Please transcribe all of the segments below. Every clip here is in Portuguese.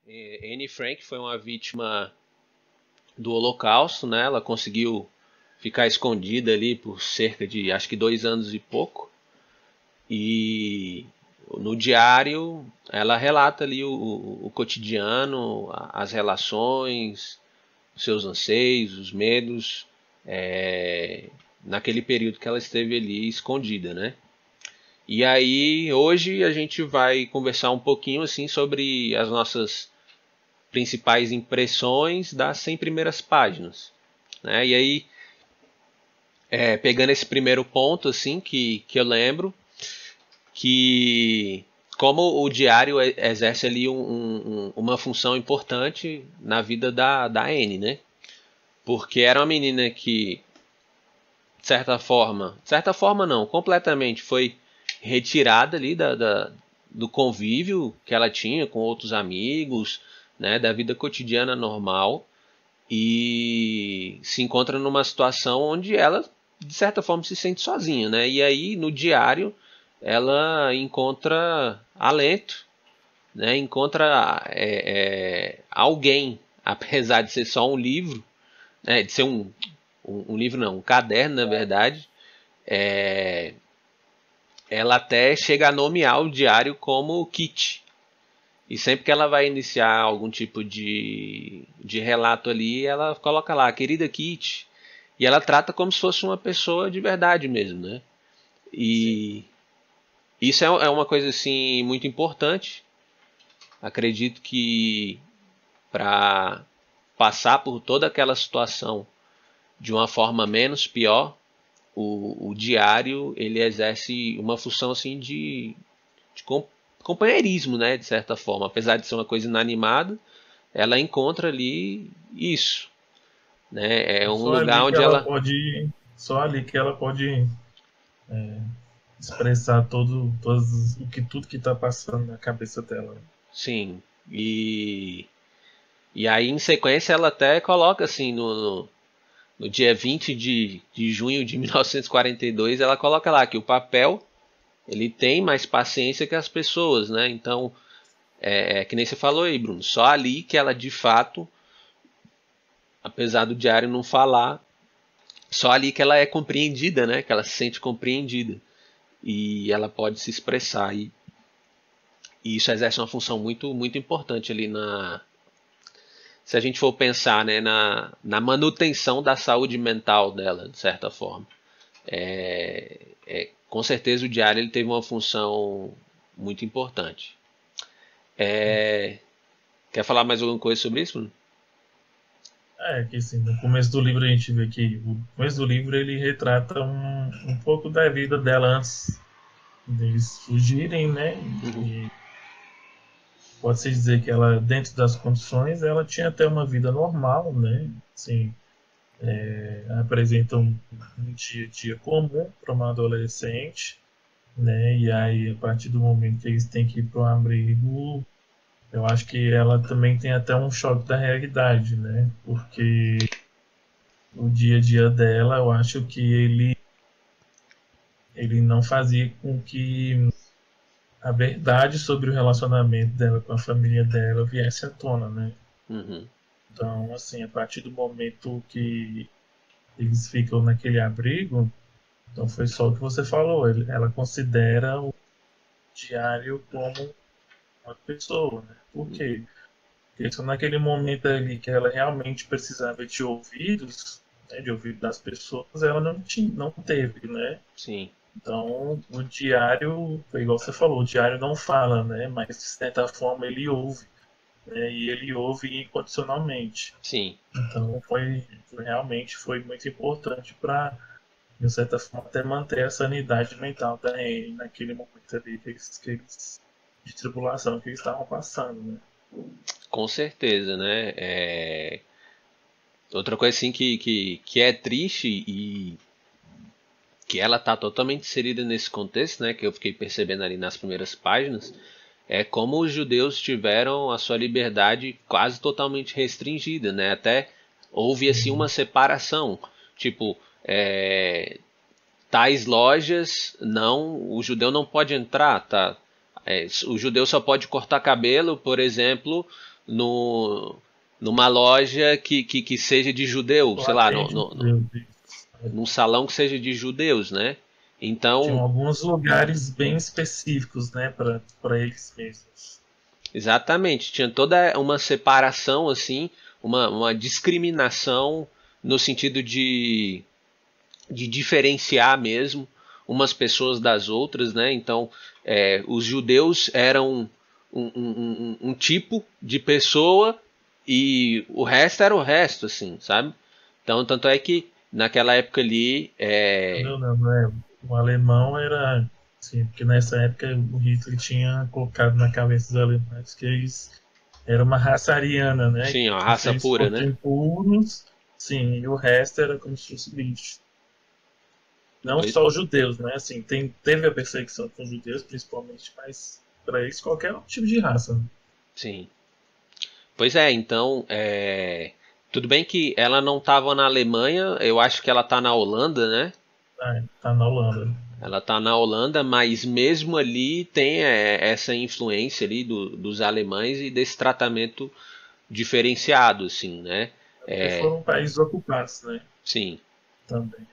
Anne Frank foi uma vítima do Holocausto, né? Ela conseguiu ficar escondida ali por cerca de, acho que 2 anos e pouco. E no diário ela relata ali o cotidiano, as relações, os seus anseios, os medos, é, naquele período que ela esteve ali escondida, né? E aí hoje a gente vai conversar um pouquinho assim sobre as nossas principais impressões das 100 primeiras páginas, né? E aí pegando esse primeiro ponto assim que eu lembro que como o diário exerce ali uma função importante na vida da Anne, né? Porque era uma menina que, de certa forma não, completamente foi retirada ali do convívio que ela tinha com outros amigos, né, da vida cotidiana normal, e se encontra numa situação onde ela, de certa forma, se sente sozinha, né? E aí, no diário, ela encontra alento, né? Encontra alguém, apesar de ser só um livro, né? De ser um livro não, um caderno, na verdade, ela até chega a nomear o diário como Kit. E sempre que ela vai iniciar algum tipo de relato ali, ela coloca lá, querida Kit. E ela trata como se fosse uma pessoa de verdade mesmo, né? Sim. E isso é uma coisa assim muito importante. Acredito que para passar por toda aquela situação de uma forma menos pior, o diário ele exerce uma função assim de companheirismo, né, de certa forma. Apesar de ser uma coisa inanimada, ela encontra ali isso, né? É um Só lugar ali que onde ela ela, pode, só ali que ela pode expressar tudo que está passando na cabeça dela. sim, e aí em sequência ela até coloca assim no dia 20 de junho de 1942, ela coloca lá que o papel ele tem mais paciência que as pessoas, né? Então, que nem você falou aí, Bruno, só ali que ela de fato, apesar do diário não falar, só ali que ela é compreendida, né? Que ela se sente compreendida e ela pode se expressar e isso exerce uma função muito muito importante ali na se a gente for pensar, né, na manutenção da saúde mental dela, de certa forma. Com certeza o diário ele teve uma função muito importante. Quer falar mais alguma coisa sobre isso, Bruno? É, que assim, no começo do livro a gente vê que o começo do livro ele retrata um pouco da vida dela antes deles fugirem, né? Uhum. E pode-se dizer que ela, dentro das condições, ela tinha até uma vida normal, né? Assim, apresenta um dia a dia comum para uma adolescente, né? E aí, a partir do momento que eles têm que ir para o abrigo, eu acho que ela também tem até um choque da realidade, né? Porque o dia a dia dela, eu acho que ele não fazia com que a verdade sobre o relacionamento dela com a família dela viesse à tona, né? Uhum. Então, assim, a partir do momento que eles ficam naquele abrigo, então foi só o que você falou, ela considera o diário como uma pessoa, né? Por quê? Porque só naquele momento ali que ela realmente precisava de ouvidos, né, de ouvido das pessoas, ela não tinha, não teve, né? Sim, Então, o diário, foi igual você falou, o diário não fala, né? Mas de certa forma ele ouve, né? E ele ouve incondicionalmente. sim, Então, realmente foi muito importante para, de certa forma, até manter a sanidade mental da Anne naquele momento ali de tribulação que eles estavam passando, né? com certeza, né? Outra coisa assim que é triste e que ela tá totalmente inserida nesse contexto, né? Que eu fiquei percebendo ali nas primeiras páginas, é como os judeus tiveram a sua liberdade quase totalmente restringida, né? Até houve assim uma Sim, separação, tipo, tais lojas não, o judeu não pode entrar, tá? O judeu só pode cortar cabelo, por exemplo, no, numa loja que seja de judeu, sei lá, num salão que seja de judeus, né? Tinham Então, alguns lugares bem específicos, né, para eles mesmos. exatamente, tinha toda uma separação, assim, uma discriminação no sentido de diferenciar mesmo umas pessoas das outras, né? Então, os judeus eram um tipo de pessoa e o resto era o resto, assim, sabe? Então, tanto é que naquela época ali, Não é. O alemão era, assim, porque nessa época o Hitler tinha colocado na cabeça dos alemães que eles era uma raça ariana, né? sim, a Que raça seres pura, né? fossem puros, sim, e o resto era como se fosse bicho. Não Pois, só os judeus, né? Assim, teve a perseguição com os judeus, principalmente, mas para eles qualquer tipo de raça. Né? sim. Pois é, então, tudo bem que ela não estava na Alemanha, eu acho que ela está na Holanda, né? Tá na Holanda. Ela está na Holanda, mas mesmo ali tem essa influência ali dos alemães e desse tratamento diferenciado, assim, né? Porque foram países ocupados, né? Sim, Também.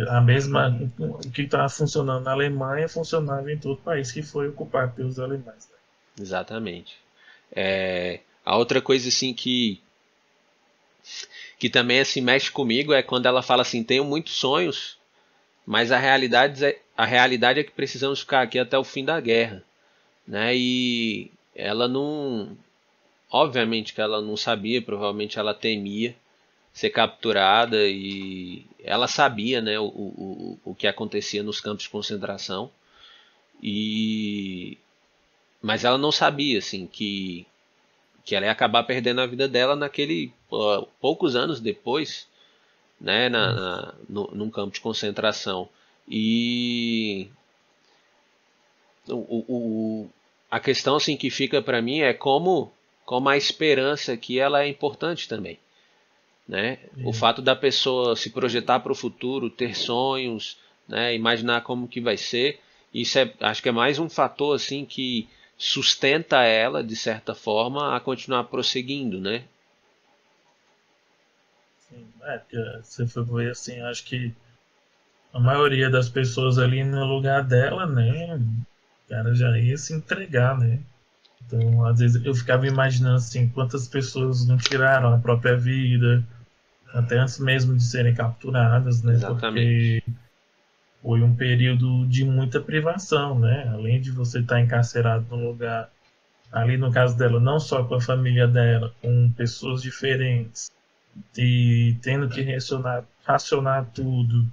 A mesma, o que estava funcionando na Alemanha funcionava em todo o país que foi ocupado pelos alemães. Né? exatamente. A outra coisa assim que também assim mexe comigo é quando ela fala assim, tenho muitos sonhos, mas a realidade é que precisamos ficar aqui até o fim da guerra, né? E ela não, obviamente que ela não sabia, provavelmente ela temia ser capturada e ela sabia, né, o que acontecia nos campos de concentração e mas ela não sabia assim que ela ia acabar perdendo a vida dela naquele poucos anos depois, né, num campo de concentração. E a questão assim que fica para mim é como a esperança que ela é importante também, né? O fato da pessoa se projetar para o futuro, ter sonhos, né, imaginar como que vai ser, isso acho que é mais um fator assim que sustenta ela de certa forma a continuar prosseguindo, né? Sim, porque você foi ver assim, acho que a maioria das pessoas ali no lugar dela, né, o cara já ia se entregar, né? Então, às vezes eu ficava imaginando assim, quantas pessoas não tiraram a própria vida, até antes mesmo de serem capturadas, né? Exatamente. Porque foi um período de muita privação, né? Além de você estar encarcerado num lugar, ali no caso dela, não só com a família dela, com pessoas diferentes, e tendo que racionar tudo,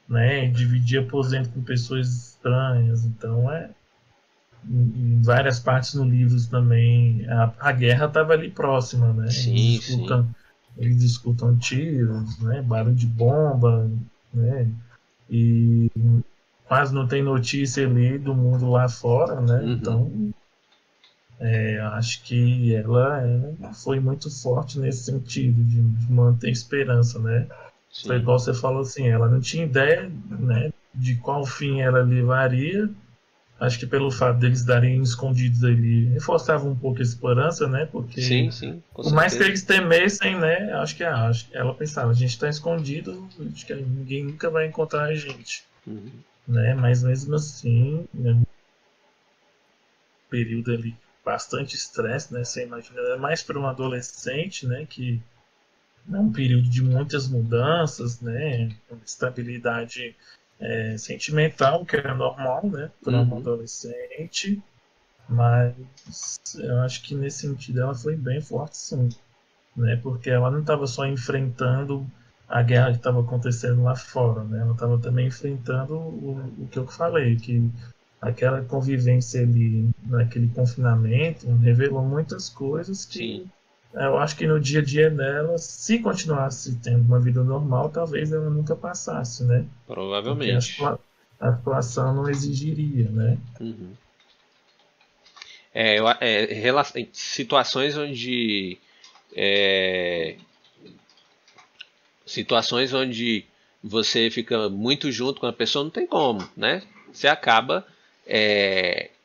né? Dividir aposento com pessoas estranhas. Então, em várias partes no livro também, a guerra estava ali próxima, né? Sim, sim. Eles escutam tiros, né? Barulho de bomba, né? E quase não tem notícia ali do mundo lá fora, né? Uhum. Então, acho que ela foi muito forte nesse sentido de manter esperança, né? Foi Sim. igual você falou assim, ela não tinha ideia, né, de qual fim ela levaria. Acho que pelo fato deles darem escondidos ali, reforçava um pouco a esperança, né? Porque Sim, sim, com por mais que certeza. eles temessem, né? Acho que ela pensava, a gente está escondido, acho que ninguém nunca vai encontrar a gente, Uhum. né? Mas mesmo assim, né, um período ali bastante estresse, né? Você imagina, é mais para um adolescente, né? Que é um período de muitas mudanças, né? Estabilidade sentimental, que é normal, né? Para um Uhum. adolescente. Mas eu acho que nesse sentido ela foi bem forte, sim, né? Porque ela não estava só enfrentando a guerra que estava acontecendo lá fora, né? Ela estava também enfrentando o que eu falei, que aquela convivência ali, naquele confinamento, revelou muitas coisas Sim, que eu acho que no dia a dia dela, se continuasse tendo uma vida normal, talvez ela nunca passasse, né? Porque provavelmente. a situação não exigiria, né? Uhum. Situações onde é, situações onde você fica muito junto com a pessoa não tem como, né? Você acaba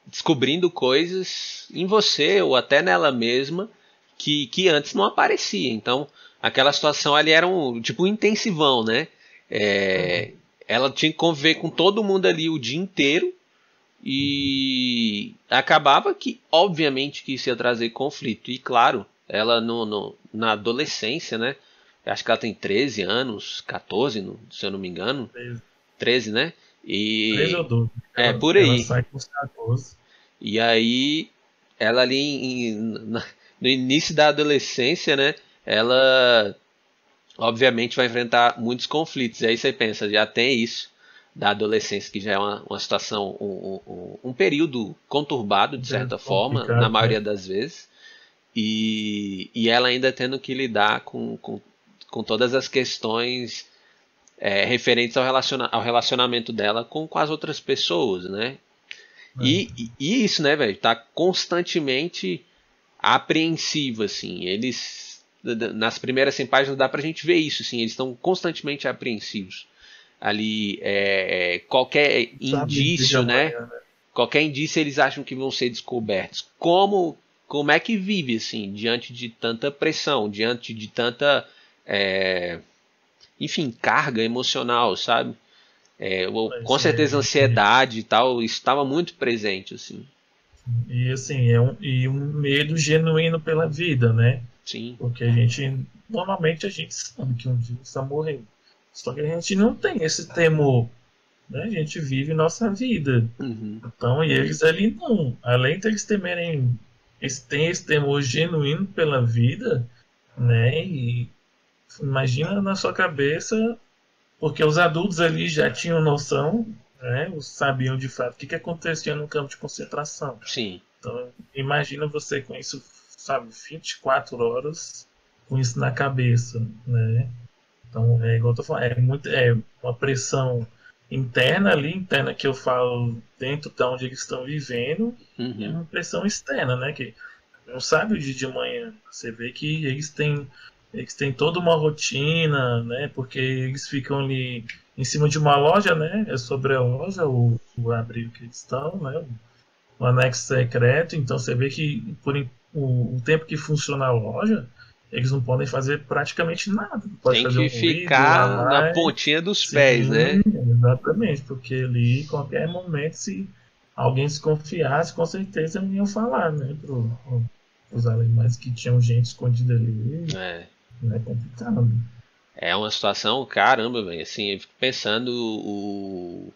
descobrindo coisas em você ou até nela mesma que antes não aparecia. Então, aquela situação ali era tipo um intensivão, né? Ela tinha que conviver com todo mundo ali o dia inteiro e acabava que, obviamente, que isso ia trazer conflito. E, claro, ela na adolescência, né? Acho que ela tem 13 anos, 14, se eu não me engano. 13, né? 13 ou 12. Por Ela aí. sai com os 14. E aí, ela ali no início da adolescência, né? Ela, obviamente, vai enfrentar muitos conflitos. E aí você pensa, já tem isso da adolescência, que já é uma situação, um período conturbado, de certa forma, na maioria das vezes. E ela ainda tendo que lidar com todas as questões referentes ao relacionamento dela com as outras pessoas, né? E isso, né, velho, tá constantemente apreensivo, assim. Eles, nas primeiras 100 páginas, dá pra gente ver isso, assim. Eles estão constantemente apreensivos. Ali, qualquer indício, né? Qualquer indício eles acham que vão ser descobertos. Como é que vive, assim, diante de tanta pressão, diante de tanta, enfim, carga emocional, sabe? Com certeza ansiedade e tal, isso estava muito presente, assim. E assim, um medo genuíno pela vida, né? Sim. Porque normalmente a gente sabe que um dia está morrendo. Só que a gente não tem esse temor, né? A gente vive nossa vida. Então, e eles ali não. Além de eles temerem, eles têm esse temor genuíno pela vida, né? E imagina na sua cabeça, porque os adultos ali já tinham noção, né? Sabiam de fato o que acontecia no campo de concentração. Sim. Então, imagina você com isso, sabe, 24 horas com isso na cabeça, né? Então, igual eu tô falando, é uma pressão interna que eu falo dentro de onde eles estão vivendo, é uma pressão externa, né? Que não sabe o dia de manhã. Você vê que eles têm toda uma rotina, né? Porque eles ficam ali em cima de uma loja, né? É sobre a loja, o abrigo que eles estão, né? O anexo secreto. Então você vê que o tempo que funciona a loja, eles não podem fazer praticamente nada. Pode Tem fazer que um ruído a ficar na mais. pontinha dos Sim, pés, né? exatamente, porque ali, qualquer momento, se alguém se confiasse, com certeza não iam falar, né, os alemães que tinham gente escondida ali, é complicado. É uma situação, caramba, velho, assim, eu fico pensando o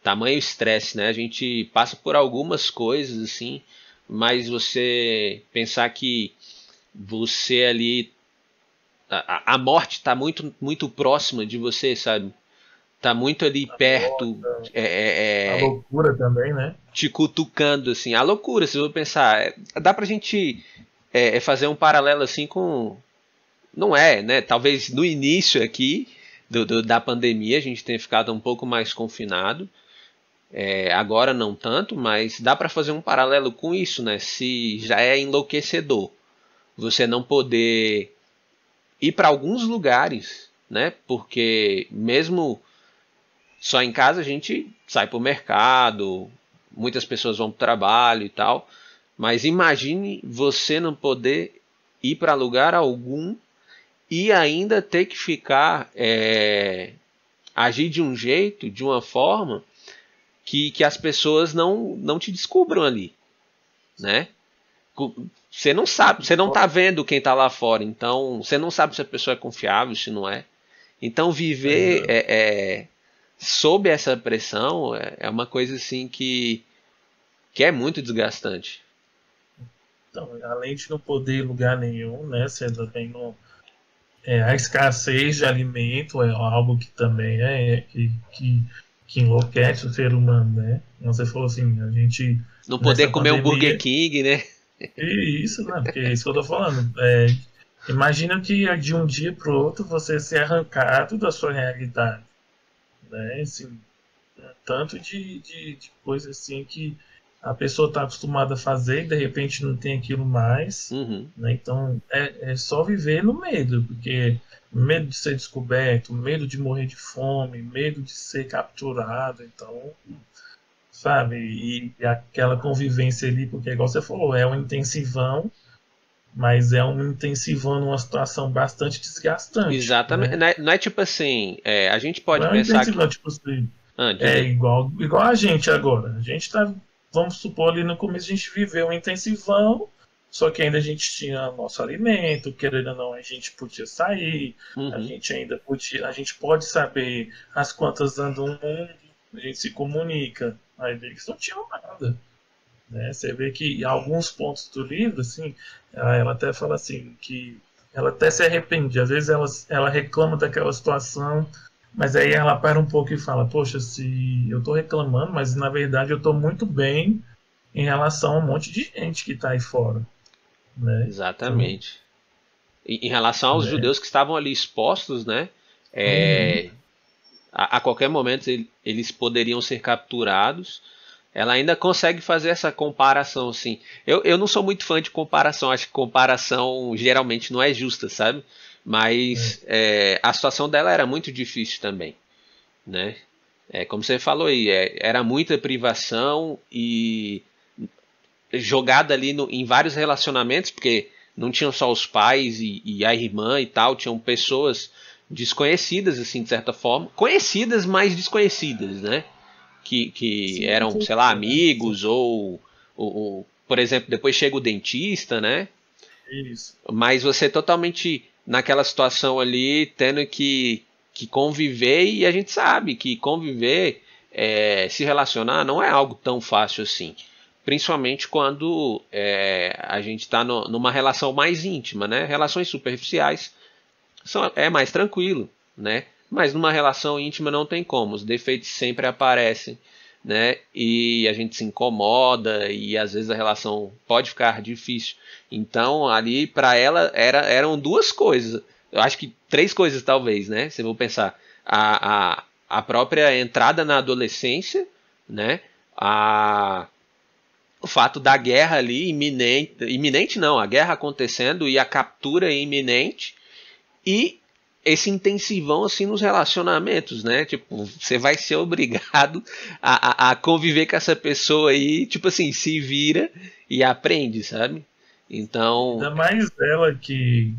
tamanho estresse, né? A gente passa por algumas coisas, assim, mas você pensar que você ali, a morte está muito, muito próxima de você, sabe? Tá muito ali perto, A loucura também, né? te cutucando, assim. A loucura, se eu vou pensar, dá pra gente fazer um paralelo assim com, não é, né? Talvez no início aqui da pandemia a gente tenha ficado um pouco mais confinado. Agora não tanto, mas dá para fazer um paralelo com isso, né? Se já é enlouquecedor você não poder ir para alguns lugares, né? Porque mesmo só em casa a gente sai para o mercado, muitas pessoas vão para o trabalho e tal, mas imagine você não poder ir para lugar algum e ainda ter que ficar agir de um jeito, de uma forma que as pessoas não te descubram ali, né? Você não sabe, você não tá vendo quem tá lá fora, então você não sabe se a pessoa é confiável, se não é. Então viver sob essa pressão é uma coisa assim que é muito desgastante. Então, além de não poder ir em lugar nenhum, né? Você também não. A escassez de alimento é algo que também que enlouquece o ser humano, né? Você falou assim, a gente Não poder nessa comer um Burger pandemia. King, né? E isso, né? Porque é isso que eu tô falando. Imagina que de um dia para o outro você ser arrancado da sua realidade, né? Assim, tanto de coisa assim que a pessoa está acostumada a fazer e de repente não tem aquilo mais, né? Então é só viver no medo, porque medo de ser descoberto, medo de morrer de fome, medo de ser capturado, então sabe? E aquela convivência ali, porque igual você falou, é um intensivão, mas é um intensivão numa situação bastante desgastante, Exatamente. né? Não é tipo assim, a gente Não pode é um pensar que. intensivão, tipo assim, Ah, diga é aí. igual a gente agora. A gente tá, vamos supor, ali no começo a gente viveu um intensivão, só que ainda a gente tinha nosso alimento, querendo ou não, a gente podia sair, a Uhum. gente ainda podia, a gente pode saber as quantas andam o mundo, a gente se comunica. Aí eles não tinham nada. Né? Você vê que em alguns pontos do livro, assim, ela até fala assim, que ela até se arrepende. Às vezes ela reclama daquela situação, mas aí ela para um pouco e fala, poxa, se eu estou reclamando, mas na verdade eu estou muito bem em relação a um monte de gente que está aí fora. Né? Então, Exatamente. Em relação aos né? judeus que estavam ali expostos, né? Uhum, é, a qualquer momento eles poderiam ser capturados. Ela ainda consegue fazer essa comparação, assim. Eu não sou muito fã de comparação, acho que comparação geralmente não é justa, sabe? é, Mas a situação dela era muito difícil também, né? Como você falou aí, era muita privação e jogada ali em vários relacionamentos, porque não tinham só os pais e a irmã e tal, tinham pessoas desconhecidas, assim, de certa forma. Conhecidas, mas desconhecidas, né? Que sim, eram, sim, sei lá, né? Sim, amigos, ou, por exemplo, depois chega o dentista, né? isso. Mas você totalmente naquela situação ali, tendo que conviver, e a gente sabe que conviver, se relacionar, não é algo tão fácil assim. Principalmente quando a gente está numa relação mais íntima, né? Relações superficiais é mais tranquilo, né? Mas numa relação íntima não tem como, os defeitos sempre aparecem, né? E a gente se incomoda e às vezes a relação pode ficar difícil. Então ali para ela eram duas coisas, eu acho que três coisas talvez, né? Se eu vou pensar a própria entrada na adolescência, né? A o fato da guerra ali iminente, iminente não, a guerra acontecendo e a captura iminente e esse intensivão assim nos relacionamentos, né? Tipo, você vai ser obrigado a conviver com essa pessoa aí, tipo assim, se vira e aprende, sabe? Então, Ainda mais ela que,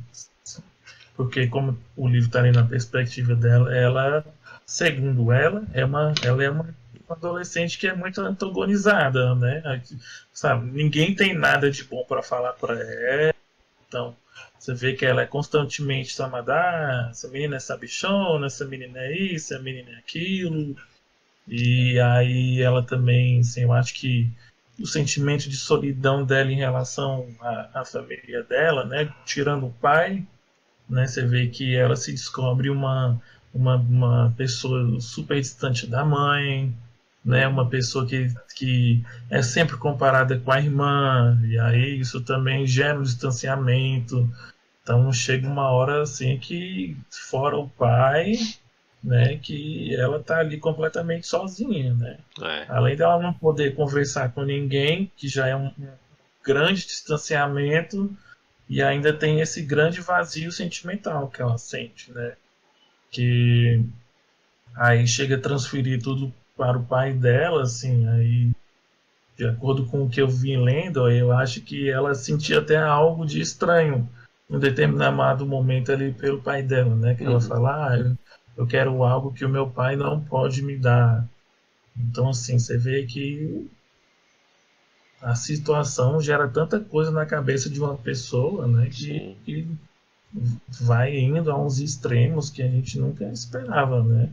porque como o livro está ali na perspectiva dela, ela, segundo ela é uma adolescente que é muito antagonizada, né? Sabe, ninguém tem nada de bom para falar para ela, então você vê que ela é constantemente chamada, essa menina é sabichona, essa menina é isso, essa menina é aquilo, e aí ela também, assim, eu acho que o sentimento de solidão dela em relação à família dela, né? Tirando o pai, né? Você vê que ela se descobre uma pessoa super distante da mãe, né? Uma pessoa que é sempre comparada com a irmã, e aí isso também gera um distanciamento. Então chega uma hora assim que, fora o pai, né, que ela tá ali completamente sozinha, né? é, Além dela não poder conversar com ninguém, que já é um grande distanciamento, e ainda tem esse grande vazio sentimental que ela sente, né? Que aí chega a transferir tudo para o pai dela, assim, aí de acordo com o que eu vi lendo, eu acho que ela sentia até algo de estranho em um determinado momento ali pelo pai dela, né? Que ela uhum, fala, eu quero algo que o meu pai não pode me dar. Então, assim, você vê que a situação gera tanta coisa na cabeça de uma pessoa, né? sim, Que vai indo a uns extremos que a gente nunca esperava, né?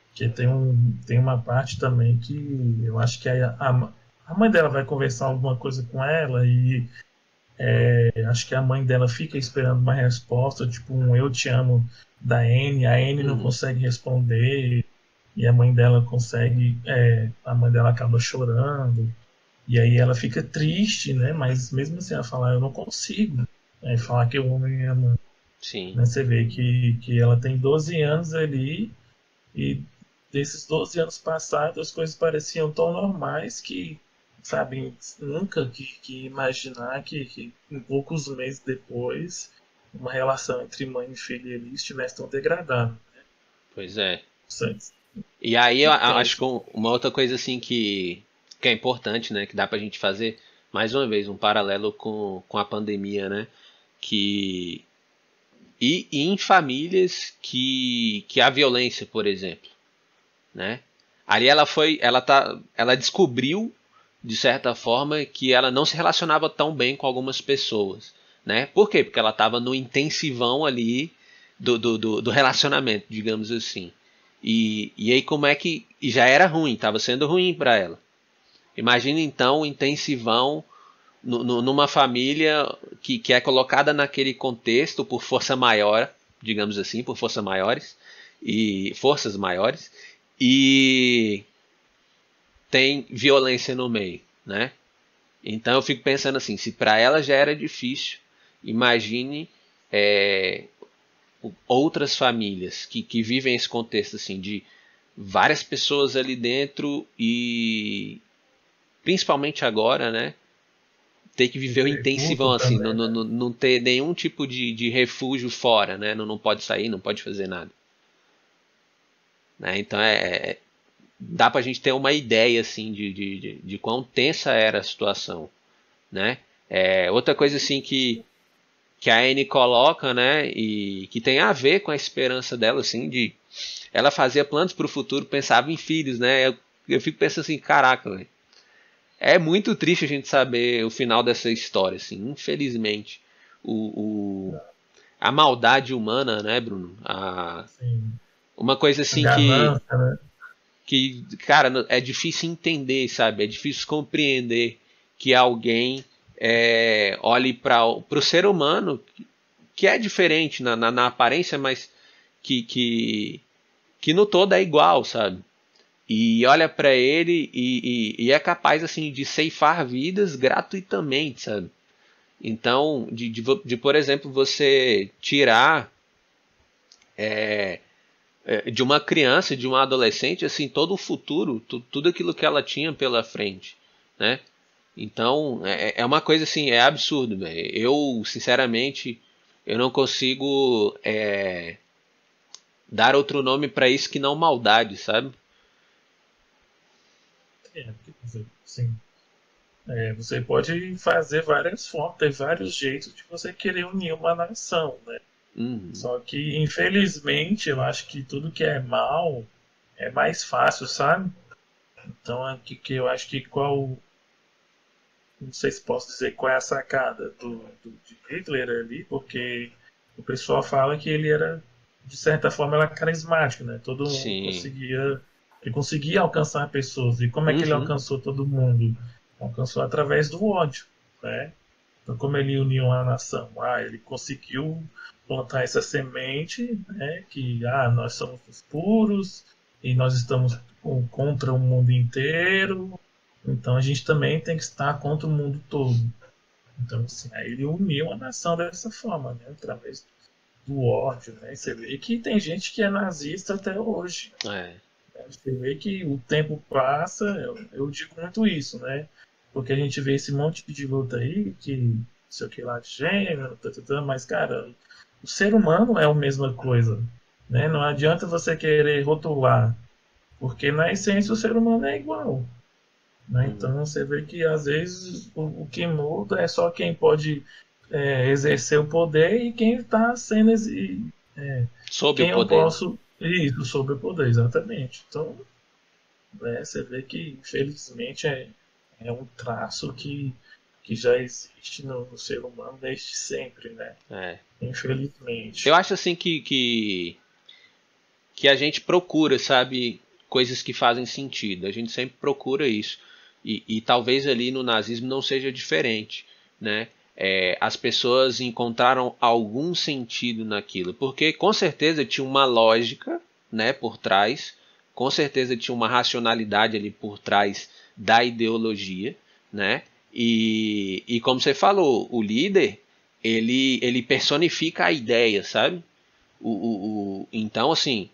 Porque tem uma parte também que eu acho que a mãe dela vai conversar alguma coisa com ela e acho que a mãe dela fica esperando uma resposta, tipo um eu te amo da Anne, a Anne não uhum, consegue responder e a mãe dela consegue, a mãe dela acaba chorando e aí ela fica triste, né? Mas mesmo assim ela fala, eu não consigo, falar que eu amo minha mãe. sim, Né? Você vê que ela tem 12 anos ali e desses 12 anos passados as coisas pareciam tão normais que, sabe, nunca que imaginar que em poucos meses depois uma relação entre mãe e filha ali estivesse tão degradada. pois é. E aí eu acho Tenso. que uma outra coisa assim que é importante, né, que dá pra gente fazer, mais uma vez, um paralelo com a pandemia, né, que e em famílias que há violência, por exemplo, né? Ali ela descobriu de certa forma que ela não se relacionava tão bem com algumas pessoas, né? Por quê? Porque ela estava no intensivão ali do relacionamento, digamos assim. E aí como é que e já era ruim, estava sendo ruim para ela. Imagina então o intensivão numa família que é colocada naquele contexto por força maior, digamos assim, por força maiores e forças maiores e tem violência no meio, né? Então eu fico pensando assim, se para ela já era difícil, imagine é, outras famílias que vivem esse contexto assim de várias pessoas ali dentro e principalmente agora, né? Ter que viver o Luto intensivão assim, também, né? não ter nenhum tipo de refúgio fora, né? Não pode sair, não pode fazer nada. Né? Então dá pra gente ter uma ideia assim de quão tensa era a situação. Né? Outra coisa assim que a Anne coloca, né, e que tem a ver com a esperança dela, assim, de ela fazia planos para o futuro, pensava em filhos, né? Eu fico pensando assim, caraca, véio, é muito triste a gente saber o final dessa história, assim, infelizmente. O, a maldade humana, né, Bruno? Assim, Uma coisa a assim ganância, né? cara, é difícil entender, sabe? É difícil compreender que alguém olhe para o ser humano que é diferente na aparência, mas que, que, que no todo é igual, sabe? E olha para ele e é capaz assim de ceifar vidas gratuitamente, sabe? Então, por exemplo, você tirar de uma criança, de uma adolescente, assim, todo o futuro, tudo aquilo que ela tinha pela frente, né? Então, é uma coisa assim, é absurdo, velho. Eu, sinceramente, eu não consigo dar outro nome pra isso que não maldade, sabe? Quer dizer, sim. Você pode fazer várias formas, ter vários jeitos de você querer unir uma nação, né? Uhum. Só que, infelizmente, eu acho que tudo que é mal é mais fácil, sabe? Então, que eu acho que não sei se posso dizer qual é a sacada de Hitler ali, porque o pessoal fala que ele era, de certa forma, era carismático, né? Todo mundo Sim. ele conseguia alcançar pessoas. E como é que ele Uhum. alcançou todo mundo? Alcançou através do ódio, né? Então, como ele uniu a nação? Ele conseguiu plantar essa semente, né? Que nós somos os puros e nós estamos contra o mundo inteiro, então a gente também tem que estar contra o mundo todo. Então, assim, aí ele uniu a nação dessa forma, né? Através do ódio, né? Você vê que tem gente que é nazista até hoje. É. Né? Você vê que o tempo passa, eu digo muito isso, né? Porque a gente vê esse monte de luta aí, que não sei o que lá de gênero, mas, cara, o ser humano é a mesma coisa. Né? Não adianta você querer rotular, porque na essência o ser humano é igual. Né? Uhum. Então você vê que às vezes o que muda é só quem pode exercer o poder e quem está sendo Sob o quem eu poder, né? posso isso sobre o poder, exatamente. Então você vê que infelizmente é um traço que já existe no ser humano desde sempre, né? É. Eu Infelizmente. acho assim que a gente procura, sabe, coisas que fazem sentido. A gente sempre procura isso. E talvez ali no nazismo não seja diferente, né? As pessoas encontraram algum sentido naquilo, porque com certeza tinha uma lógica, né, por trás, com certeza tinha uma racionalidade ali por trás da ideologia, né? E como você falou, o líder ele personifica a ideia, sabe? Então, assim,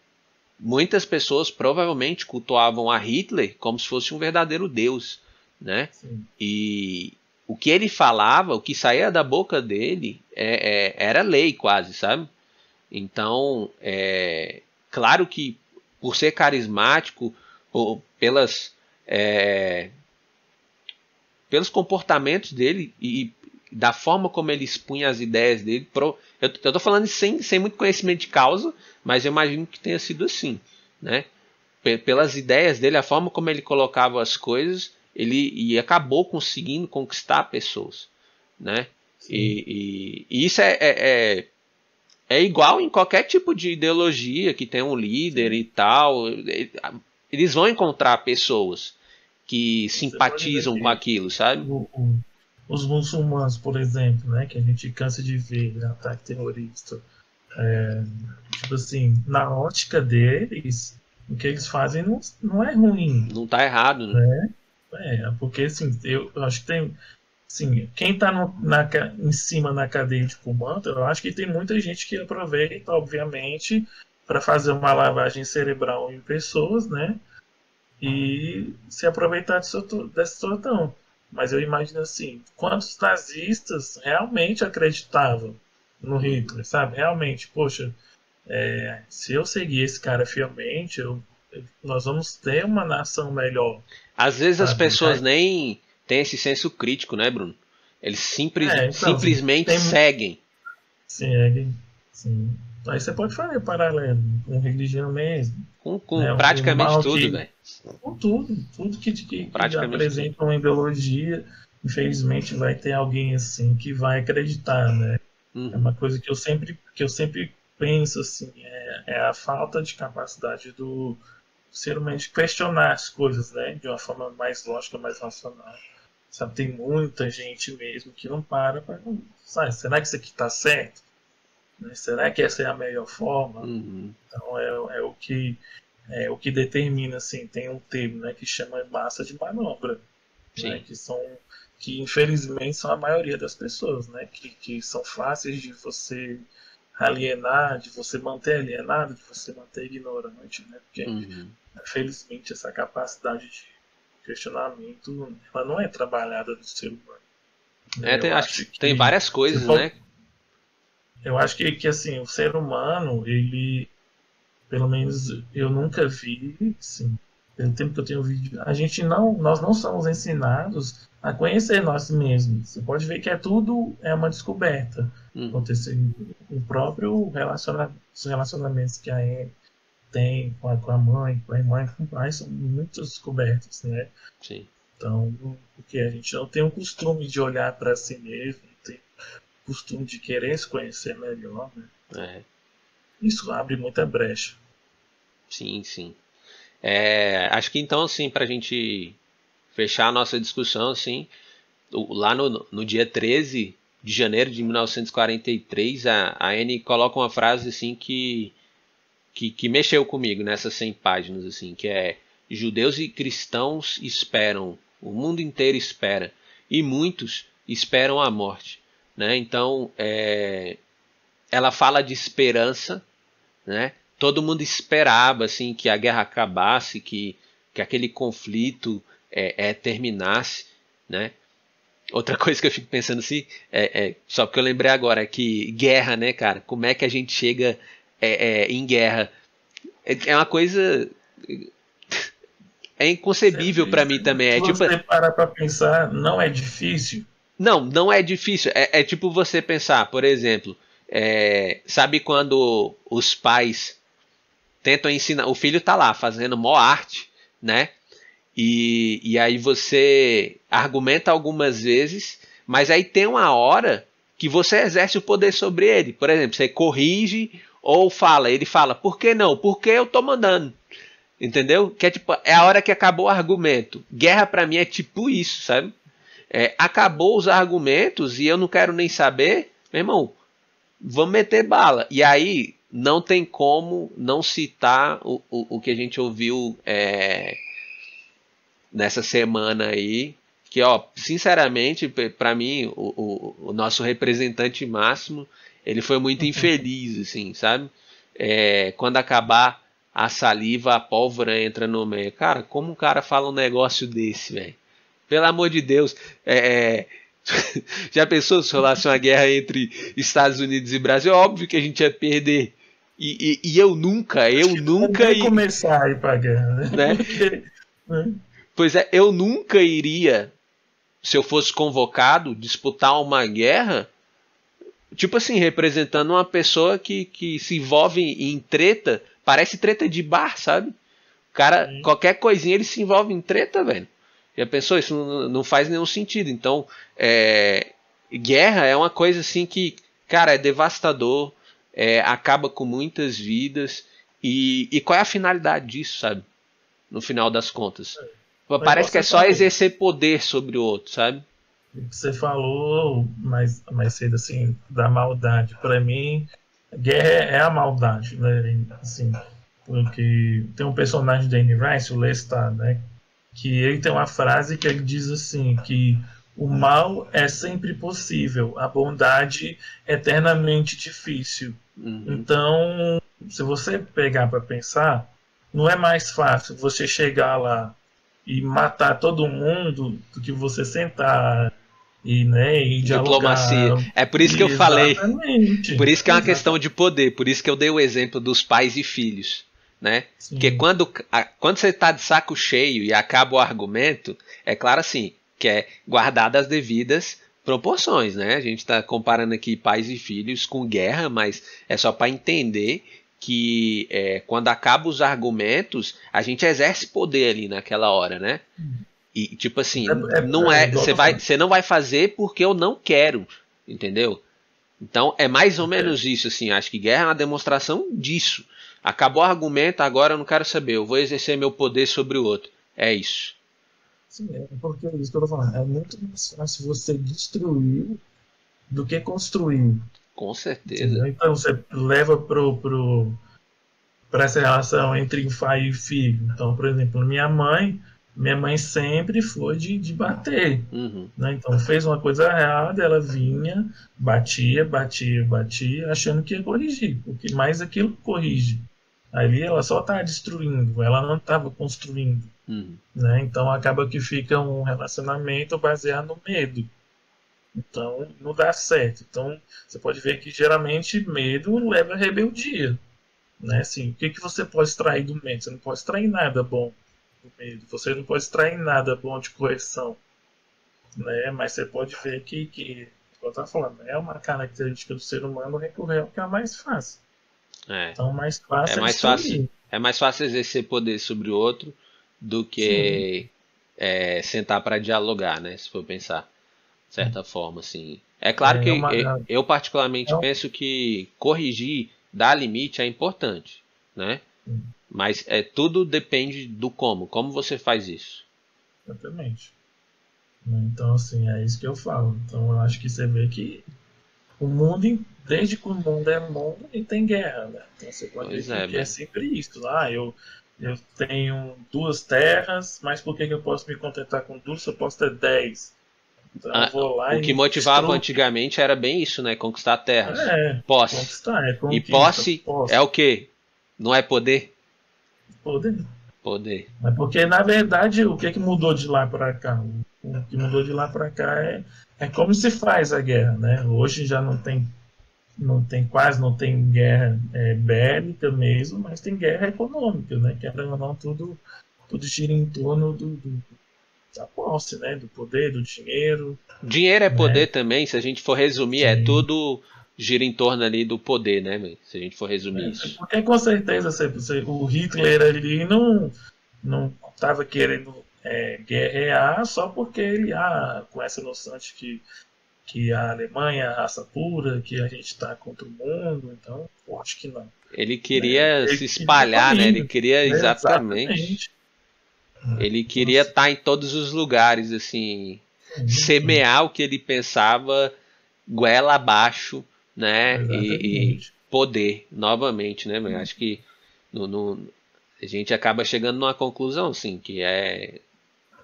muitas pessoas provavelmente cultuavam a Hitler como se fosse um verdadeiro deus, né? Sim. E o que ele falava, o que saía da boca dele, era lei quase, sabe? Então, claro que por ser carismático, ou pelos comportamentos dele e da forma como ele expunha as ideias dele. Eu estou falando sem muito conhecimento de causa, mas eu imagino que tenha sido assim, né? Pelas ideias dele, a forma como ele colocava as coisas, ele acabou conseguindo conquistar pessoas, né? E isso é igual em qualquer tipo de ideologia que tem um líder e tal. Eles vão encontrar pessoas que simpatizam com aquilo, sabe? Os muçulmanos, por exemplo, né, que a gente cansa de ver, né, ataque terrorista, tipo assim, na ótica deles, o que eles fazem não é ruim. Não tá errado, né? Porque assim, eu acho que tem, assim, quem está em cima na cadeia de comando, eu acho que tem muita gente que aproveita, obviamente, para fazer uma lavagem cerebral em pessoas, né? E se aproveitar dessa situação. Mas eu imagino assim, quantos nazistas realmente acreditavam no Hitler, sabe? Realmente, poxa, se eu seguir esse cara fielmente, nós vamos ter uma nação melhor. Às vezes as pessoas nem têm esse senso crítico, né, Bruno? Eles simplesmente seguem. Seguem, sim. Aí você pode fazer paralelo com religião mesmo. Com praticamente tudo, velho. Com tudo que apresenta uma ideologia, infelizmente vai ter alguém assim que vai acreditar, né? É uma coisa que eu sempre penso assim, é a falta de capacidade do ser humano de questionar as coisas, né? De uma forma mais lógica, mais racional. Sabe, tem muita gente mesmo que não para, sabe, será que isso aqui está certo? Será que essa é a melhor forma? Então é o que determina, assim, tem um termo, né, que chama massa de manobra, né, que infelizmente são a maioria das pessoas, né, que são fáceis de você alienar, de você manter alienado, de você manter ignorante, né, porque infelizmente essa capacidade de questionamento ela não é trabalhada no ser humano. Acho que tem várias coisas, né? Eu acho que assim, o ser humano, ele, pelo menos eu nunca vi, assim, pelo tempo que eu tenho ouvido, nós não somos ensinados a conhecer nós mesmos. Você pode ver que tudo é uma descoberta. Acontecendo o próprio os relacionamentos que a Anne tem com a mãe, com a irmã, com o pai, são muitas descobertas, né? Sim. Então, porque a gente não tem o costume de olhar para si mesmo, tem costume de querer se conhecer melhor, né? Isso abre muita brecha. Sim. Acho que então, assim, para a gente fechar a nossa discussão, assim, lá no dia 13 de janeiro de 1943, a Anne coloca uma frase assim que mexeu comigo nessas 100 páginas, assim, que é: judeus e cristãos esperam, o mundo inteiro espera, e muitos esperam a morte, né? Então, ela fala de esperança, né? Todo mundo esperava, assim, que a guerra acabasse, que aquele conflito terminasse, né? Outra coisa que eu fico pensando assim, só porque eu lembrei agora, é que guerra, né, cara? Como é que a gente chega em guerra? É uma coisa... É inconcebível para mim também. Se você parar para pensar, não é difícil? Não é difícil. É tipo você pensar, por exemplo, sabe quando os pais tentam ensinar... O filho tá lá fazendo mó arte, né? E aí você argumenta algumas vezes, mas aí tem uma hora que você exerce o poder sobre ele. Por exemplo, você corrige ou ele fala, por que não? Porque eu tô mandando. Entendeu? Que é a hora que acabou o argumento. Guerra pra mim é tipo isso, sabe? Acabou os argumentos e eu não quero nem saber, meu irmão, vamos meter bala. E aí não tem como não citar o que a gente ouviu nessa semana aí, que, ó, sinceramente, para mim, o nosso representante máximo, ele foi muito infeliz, assim, sabe? Quando acabar a saliva, a pólvora entra no meio. Cara, como um cara fala um negócio desse, velho? Pelo amor de Deus. Já pensou se rolasse uma guerra entre Estados Unidos e Brasil? Óbvio que a gente ia perder. E eu nunca ia começar a ir pra guerra, né? Porque, né? Pois é, eu nunca iria, se eu fosse convocado, disputar uma guerra, tipo assim, representando uma pessoa que se envolve em treta, parece treta de bar, sabe? O cara, qualquer coisinha ele se envolve em treta, velho. Já pensou? Isso não faz nenhum sentido. Então, guerra é uma coisa assim que, cara, é devastador, acaba com muitas vidas. E qual é a finalidade disso, sabe? No final das contas. Parece que é só exercer poder sobre o outro, sabe? Você falou mais cedo, assim, da maldade. Para mim, guerra é a maldade, né? Assim, porque tem um personagem da Anne Rice, o Lestat, né? Que ele tem uma frase que ele diz assim, que o mal é sempre possível, a bondade é eternamente difícil. Então, se você pegar para pensar, não é mais fácil você chegar lá e matar todo mundo do que você sentar e dialogar. Diplomacia. É por isso que eu falei. Exatamente. Por isso que é uma questão de poder. Por isso que eu dei o exemplo dos pais e filhos, né? Sim. Porque quando você está de saco cheio e acaba o argumento, é claro assim, que é guardado as devidas proporções, né? A gente está comparando aqui pais e filhos com guerra, mas é só para entender que quando acabam os argumentos, a gente exerce poder ali naquela hora, né? E tipo assim, você não vai fazer porque eu não quero, entendeu? Então é mais ou menos isso, assim. Acho que guerra é uma demonstração disso. Acabou o argumento, agora eu não quero saber. Eu vou exercer meu poder sobre o outro. É isso. Sim, porque é isso que eu tô falando. É muito mais fácil você destruir do que construir. Com certeza. Entendeu? Então você leva para essa relação entre pai e filho. Então, por exemplo, minha mãe sempre foi de bater. Né? Então fez uma coisa errada, ela vinha, batia, achando que ia corrigir, porque mais aquilo corrige. Ali ela só está destruindo, ela não estava construindo. Né? Então acaba que fica um relacionamento baseado no medo. Então não dá certo. Então você pode ver que geralmente medo leva a rebeldia. Né? Assim, o que você pode extrair do medo? Você não pode extrair nada bom do medo. Você não pode extrair nada bom de correção. Né? Mas você pode ver que como eu estava falando, é uma característica do ser humano recorrer ao que é mais fácil. Então, mais fácil é mais fácil exercer poder sobre o outro do que sentar para dialogar, né? Se for pensar de certa forma, assim. É claro que eu particularmente penso que corrigir, dar limite é importante, né? Mas tudo depende do como você faz isso. Exatamente. Então, assim, é isso que eu falo. Então, eu acho que você vê que o mundo, desde que o mundo é mundo, e tem guerra, né? Então, você pode ver que é sempre isso. Eu tenho 2 terras, mas por que eu posso me contentar com 2 se eu posso ter 10? Então, eu vou lá o que motivava antigamente era bem isso, né? Conquistar terras. Posse. Conquistar, e posse é o quê? Não é poder? Poder. Mas porque, na verdade, o que mudou de lá para cá? O que mudou de lá para cá é como se faz a guerra, né? Hoje já quase não tem guerra bélica mesmo, mas tem guerra econômica, né? Querendo ou não, tudo gira em torno da posse, né? Do poder, do dinheiro. Dinheiro é poder também, se a gente for resumir, tudo gira em torno ali do poder, né? Se a gente for resumir isso. Porque com certeza o Hitler ali não estava querendo guerrear só porque ele com essa noção de que a Alemanha é a raça pura, que a gente está contra o mundo, então eu acho que não. Ele queria se espalhar, né? Ele queria exatamente. Ele queria estar em todos os lugares, assim, semear o que ele pensava, goela abaixo, né? E poder, novamente, né? Mas acho que a gente acaba chegando numa conclusão, assim, que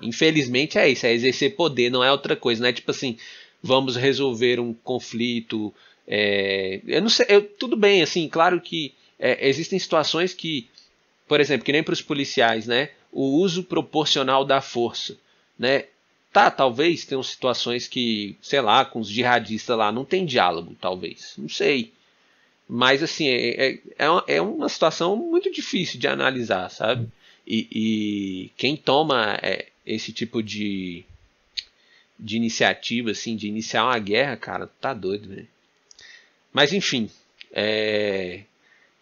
infelizmente é isso, é exercer poder, não é outra coisa, não é tipo assim, vamos resolver um conflito. Eu não sei, tudo bem, assim, claro que existem situações que, por exemplo, que nem para os policiais, né? O uso proporcional da força, né? Talvez tenham situações que, sei lá, com os jihadistas lá não tem diálogo, talvez, não sei, Mas assim, é uma situação muito difícil de analisar, sabe? E quem toma esse tipo de iniciativa, assim, de iniciar uma guerra, cara, tá doido, né? Mas enfim,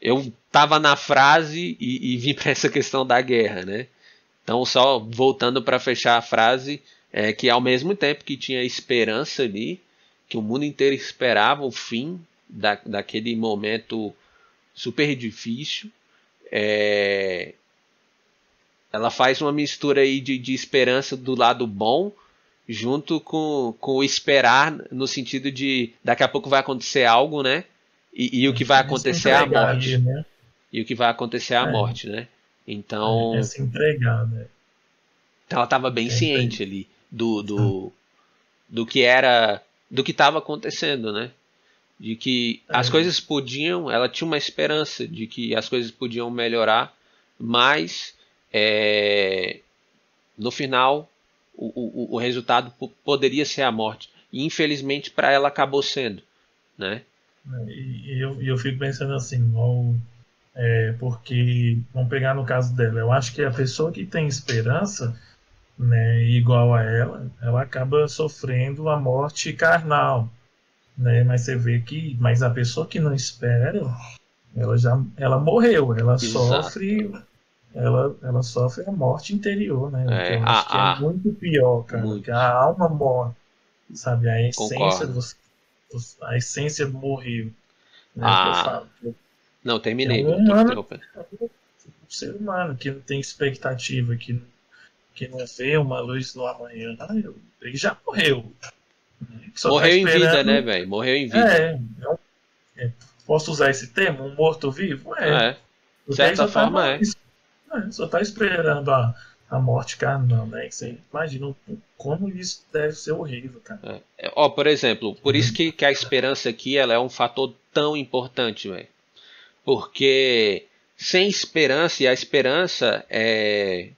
eu tava na frase e vim para essa questão da guerra, né? Então, só voltando para fechar a frase, que ao mesmo tempo que tinha esperança ali, que o mundo inteiro esperava o fim daquele momento super difícil, ela faz uma mistura aí de esperança do lado bom, junto com o esperar, no sentido de daqui a pouco vai acontecer algo, né? E o que vai Se acontecer é a entregar ali, morte. né? E o que vai acontecer é a morte, né? Então, Se entregar, né? ela estava bem Entendi. ciente ali do que era, do que estava acontecendo, né? De que as coisas podiam, ela tinha uma esperança de que as coisas podiam melhorar, mas no final o resultado poderia ser a morte. E infelizmente para ela acabou sendo, né? E eu fico pensando assim, porque, vamos pegar no caso dela, eu acho que a pessoa que tem esperança, né, igual a ela acaba sofrendo a morte carnal, né? Mas você vê mas a pessoa que não espera, ela morreu, Exato. ela sofre a morte interior, né? Que É, eu acho que é muito pior, cara, que a muito. alma morre, sabe? Concordo. A essência morreu, né? O que eu Ah, falo. não, Que é terminei, um não tô te humano, interrompendo. um ser humano que não tem expectativa, que não vê uma luz no amanhã. Ele já morreu. Que só está Morreu em vida, né, esperando. velho? Morreu em vida. É, é, um- posso usar esse termo? Um morto-vivo? É, de Porque aí certa forma é. só tá esperando a morte carnal, né? Você imagina como isso deve ser horrível, cara. Ó, por exemplo, por isso que a esperança aqui ela é um fator tão importante, velho. Porque sem esperança, e a esperança é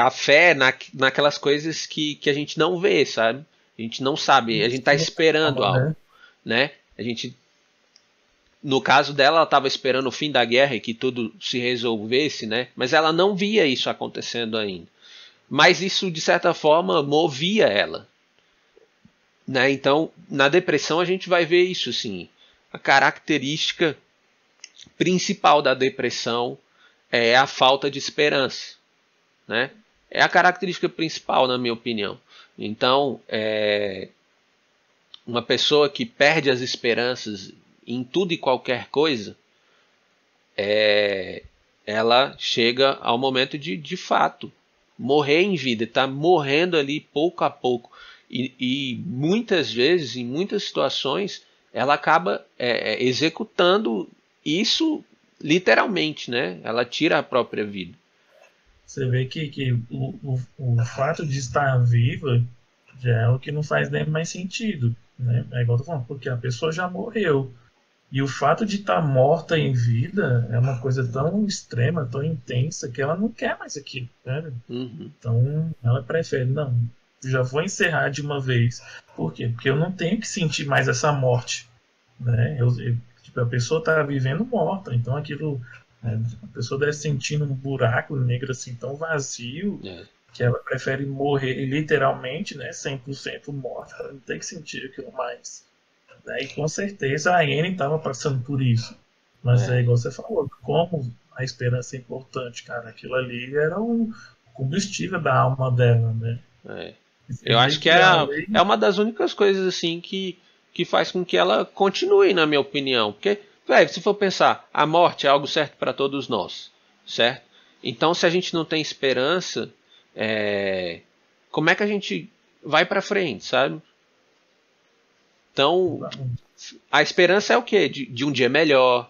a fé naquelas coisas que a gente não vê, sabe? A gente não sabe, a gente Isso tá que não esperando calma, algo, né? né? A gente, no caso dela, ela estava esperando o fim da guerra e que tudo se resolvesse, né? Mas ela não via isso acontecendo ainda. Mas isso, de certa forma, movia ela, né? Então, na depressão a gente vai ver isso, sim. A característica principal da depressão é a falta de esperança, né? É a característica principal, na minha opinião. Então, uma pessoa que perde as esperanças em tudo e qualquer coisa, ela chega ao momento de fato morrer em vida, está morrendo ali pouco a pouco. E muitas vezes, em muitas situações, ela acaba executando isso literalmente, né? Ela tira a própria vida. Você vê que o fato de estar viva já é o que não faz nem mais sentido, né? É igual eu tô falando, porque a pessoa já morreu. E o fato de estar morta em vida é uma coisa tão extrema, tão intensa, que ela não quer mais aquilo, né? Uhum. Então ela prefere, não, já vou encerrar de uma vez. Por quê? Porque eu não tenho que sentir mais essa morte, né? Tipo, a pessoa está vivendo morta, então aquilo, né, a pessoa deve sentindo um buraco negro assim tão vazio É. que ela prefere morrer literalmente, né, 100% morta, ela não tem que sentir aquilo mais. Né? E com certeza a Anne estava passando por isso. Mas é É. igual você falou, como a esperança é importante, cara. Aquilo ali era o combustível da alma dela, né? É. E você Eu vê acho que que além. é uma das únicas coisas assim que faz com que ela continue, na minha opinião. Porque, velho, se for pensar, a morte é algo certo para todos nós, certo? Então, se a gente não tem esperança, como é que a gente vai para frente, sabe? Então, a esperança é o quê? De um dia melhor,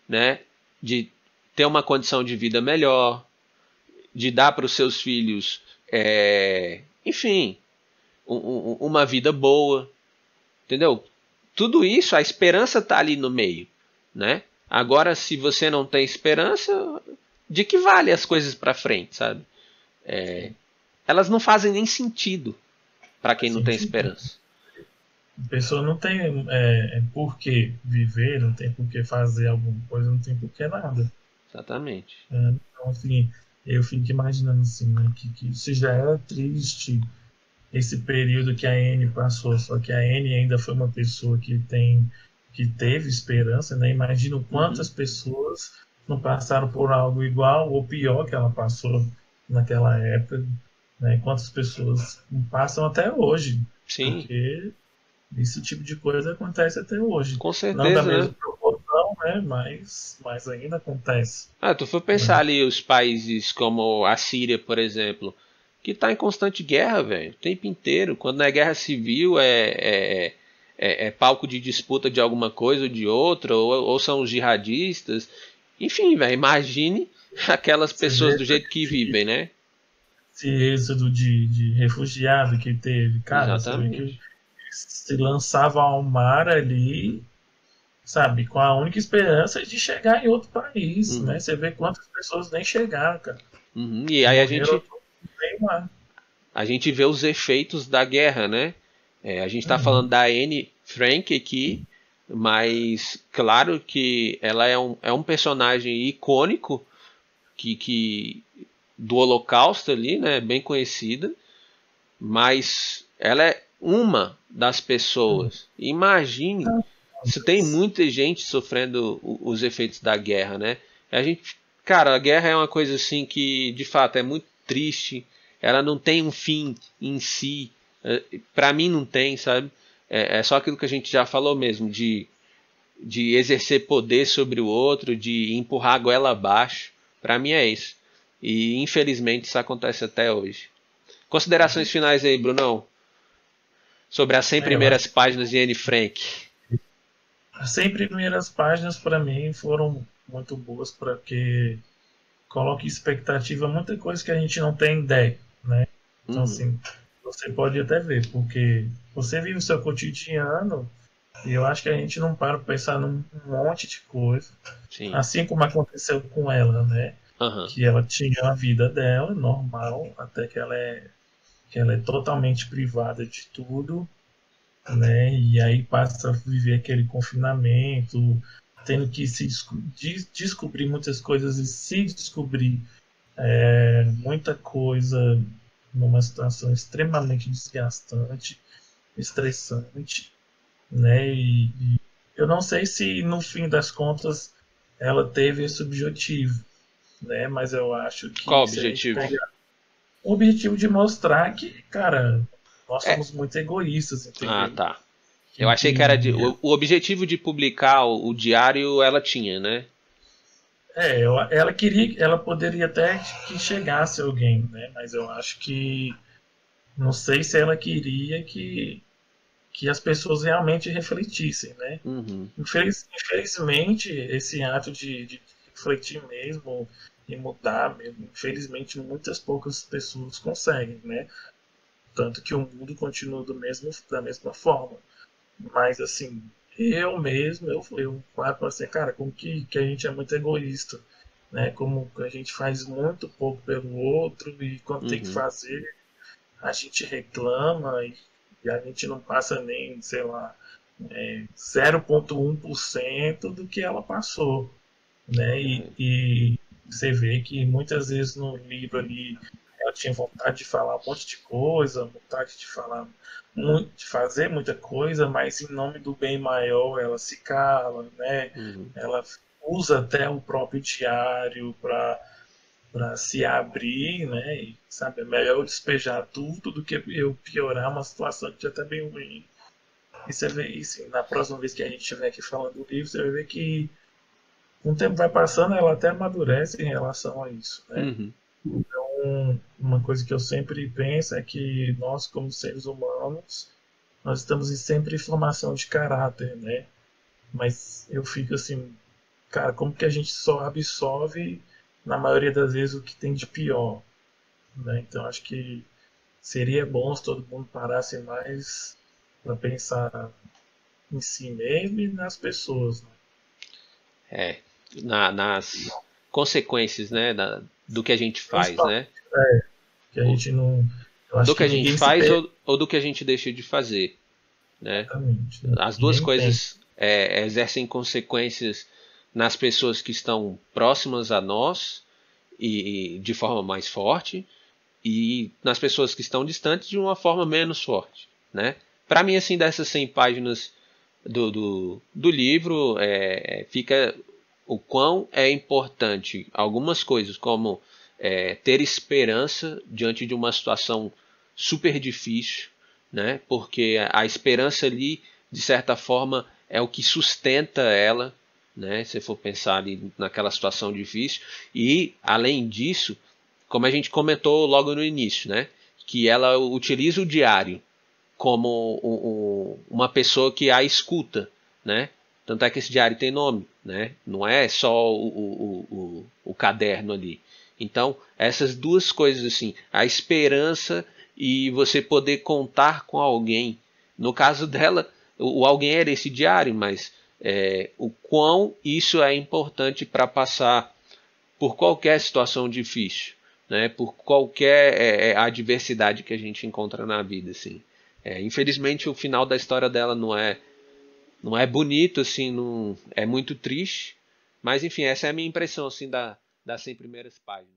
né? De ter uma condição de vida melhor, de dar para os seus filhos, enfim, uma vida boa, entendeu? Tudo isso, a esperança está ali no meio, né? Agora, se você não tem esperança, de que vale as coisas para frente, sabe? Elas não fazem nem sentido para quem Faz não tem sentido. esperança. A pessoa não tem por que viver, não tem por que fazer alguma coisa, não tem por que nada. Exatamente. Então, assim, eu fico imaginando assim, né, que isso já era triste, esse período que a Anne passou, só que a Anne ainda foi uma pessoa que teve esperança, né? Imagino quantas pessoas não passaram por algo igual ou pior que ela passou naquela época, né? Quantas pessoas passam até hoje, Sim, porque esse tipo de coisa acontece até hoje. com Não da certeza, mesma né? proporção, né? Mas ainda acontece. Ah, tu for Né? pensar ali os países como a Síria, por exemplo, que tá em constante guerra, velho, o tempo inteiro. Quando não é guerra civil, é palco de disputa de alguma coisa ou de outra, ou são os jihadistas. Enfim, velho, imagine aquelas Você pessoas vê do jeito que vivem, né? esse êxodo de refugiado que teve, cara, você vê que Exatamente. se lançava ao mar ali, sabe, com a única esperança de chegar em outro país, né? Uhum, Você vê quantas pessoas nem chegaram, cara. uhum. E aí Morreram no meio mar. a gente vê os efeitos da guerra, né? A gente está falando Uhum. da Anne Frank aqui, mas claro que ela é um personagem icônico que do Holocausto ali, né? Bem conhecida, mas ela é uma das Uhum. pessoas. Imagine se tem muita gente sofrendo os efeitos da guerra, né? A gente, cara, a guerra é uma coisa assim que de fato é muito triste. Ela não tem um fim em si. Pra mim não tem, sabe? É só aquilo que a gente já falou mesmo, de exercer poder sobre o outro, de empurrar a goela abaixo. Pra mim é isso. E infelizmente isso acontece até hoje. Considerações finais aí, Brunão, sobre as 100 Eu acho primeiras páginas de Anne Frank. que as 100 primeiras páginas para mim foram muito boas porque coloca em expectativa muita coisa que a gente não tem ideia, né? Então, Uhum, assim, você pode até ver, porque você vive o seu cotidiano e eu acho que a gente não para pra pensar num monte de coisa, sim. assim como aconteceu com ela, né? Aham. Que ela tinha a vida dela, normal, até que ela é totalmente privada de tudo, né? E aí passa a viver aquele confinamento, tendo que descobrir muitas coisas e se descobrir muita coisa numa situação extremamente desgastante, estressante, né? E eu não sei se no fim das contas ela teve esse objetivo, né? Mas eu acho Qual o que se a gente objetivo? pegar o objetivo de mostrar que, cara, nós É. somos muito egoístas, Ah, entendeu? tá. Eu Que, achei que era que o objetivo de publicar o diário ela tinha, né? ela queria, ela poderia até que chegasse alguém, né? Mas eu acho que não sei se ela queria que as pessoas realmente refletissem, né? Uhum. Infelizmente, esse ato de refletir mesmo e mudar mesmo, infelizmente, muitas poucas pessoas conseguem, né? Tanto que o mundo continua da mesma forma. Mas, assim, eu mesmo, eu paro para ser, cara, como que a gente é muito egoísta, né? Como a gente faz muito pouco pelo outro e quando tem que Uhum. fazer, a gente reclama e a gente não passa nem, sei lá, 0,1% do que ela passou, né? E você vê que muitas vezes no livro ali ela tinha vontade de falar um monte de coisa, vontade de falar de fazer muita coisa, mas em nome do bem maior ela se cala, né? Uhum. Ela usa até o próprio diário para se abrir, né? E, sabe, é melhor eu despejar tudo do que eu piorar uma situação que já está bem ruim. E você vê isso, na próxima vez que a gente estiver aqui falando do livro, você vai ver que com o tempo vai passando, ela até amadurece em relação a isso, né? Uhum. Então, uma coisa que eu sempre penso é que nós, como seres humanos, nós estamos em sempre formação de caráter, né? Mas eu fico assim, cara, como que a gente só absorve, na maioria das vezes, o que tem de pior, né? Então, acho que seria bom se todo mundo parasse mais para pensar em si mesmo e nas pessoas, né? É. Nas consequências, né? Do que a gente faz, Principalmente né? que a O- gente não. Eu Do acho que que a gente ninguém se faz perde. ou do que a gente deixa de fazer, né? Exatamente. As duas Ninguém tem. coisas exercem consequências nas pessoas que estão próximas a nós e de forma mais forte, e nas pessoas que estão distantes de uma forma menos forte, né? Para mim, assim, dessas 100 páginas do livro, fica o quão é importante algumas coisas, como ter esperança diante de uma situação super difícil, né? Porque a esperança ali, de certa forma, é o que sustenta ela, né? Se for pensar ali naquela situação difícil. E, além disso, como a gente comentou logo no início, né? Que ela utiliza o diário como uma pessoa que a escuta, né? Tanto é que esse diário tem nome, né? Não é só o caderno ali. Então, essas duas coisas assim, a esperança e você poder contar com alguém. No caso dela, o alguém era esse diário, mas o quão isso é importante para passar por qualquer situação difícil, né? Por qualquer adversidade que a gente encontra na vida, assim. Infelizmente o final da história dela não é bonito, assim, não, é muito triste, mas enfim, essa é a minha impressão assim das 100 primeiras páginas.